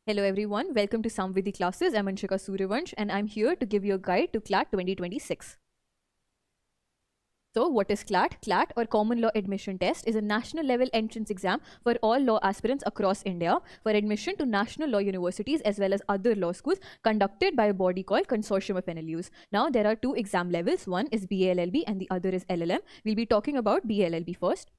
Hello everyone, welcome to Samvidhi classes. I'm Anshika Suryavansh and I'm here to give you a guide to CLAT 2026. So, what is CLAT? CLAT, or Common Law Admission Test, is a national level entrance exam for all law aspirants across India for admission to national law universities as well as other law schools, conducted by a body called Consortium of NLUs. Now, there are two exam levels. One is BALLB and the other is LLM. We'll be talking about BALLB first.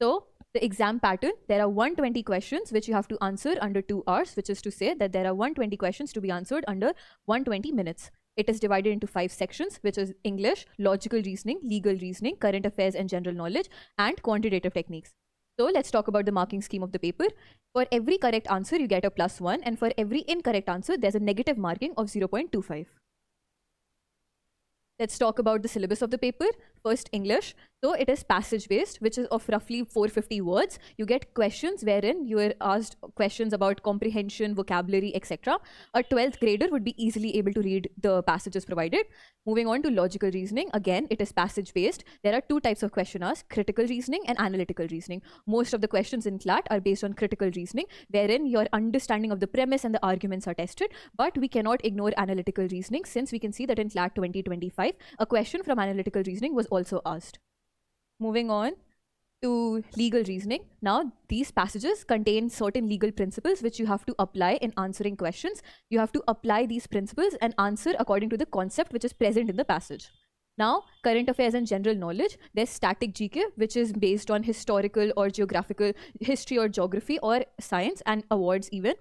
So, the exam pattern, there are 120 questions which you have to answer under 2 hours, which is to say that there are 120 questions to be answered under 120 minutes. It is divided into 5 sections, which is English, logical reasoning, legal reasoning, current affairs and general knowledge, and quantitative techniques. So let's talk about the marking scheme of the paper. For every correct answer, you get a +1, and for every incorrect answer, there's a negative marking of 0.25. Let's talk about the syllabus of the paper. First, English. So it is passage based, which is of roughly 450 words. You get questions wherein you are asked questions about comprehension, vocabulary, etc. A 12th grader would be easily able to read the passages provided. Moving on to logical reasoning. Again, it is passage based. There are two types of question asked: critical reasoning and analytical reasoning. Most of the questions in CLAT are based on critical reasoning, wherein your understanding of the premise and the arguments are tested. But we cannot ignore analytical reasoning, since we can see that in CLAT 2025, a question from analytical reasoning was also asked. Moving on to legal reasoning. Now, these passages contain certain legal principles which you have to apply in answering questions. You have to apply these principles and answer according to the concept which is present in the passage. Now, current affairs and general knowledge. There's static GK, which is based on historical or geographical, history or geography or science and awards even.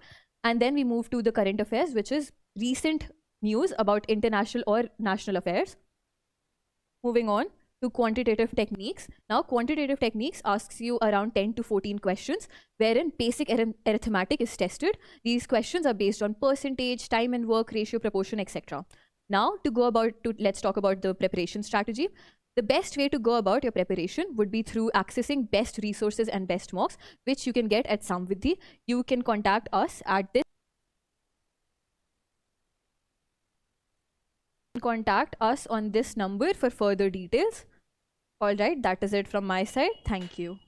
And then we move to the current affairs, which is recent news about international or national affairs. Moving on to quantitative techniques. Now, quantitative techniques asks you around 10 to 14 questions, wherein basic arithmetic is tested. These questions are based on percentage, time and work, ratio, proportion, etc. Now, let's talk about the preparation strategy. The best way to go about your preparation would be through accessing best resources and best mocks, which you can get at Samvidhi. You can contact us at this. Contact us on this number for further details. All right, that is it from my side. Thank you.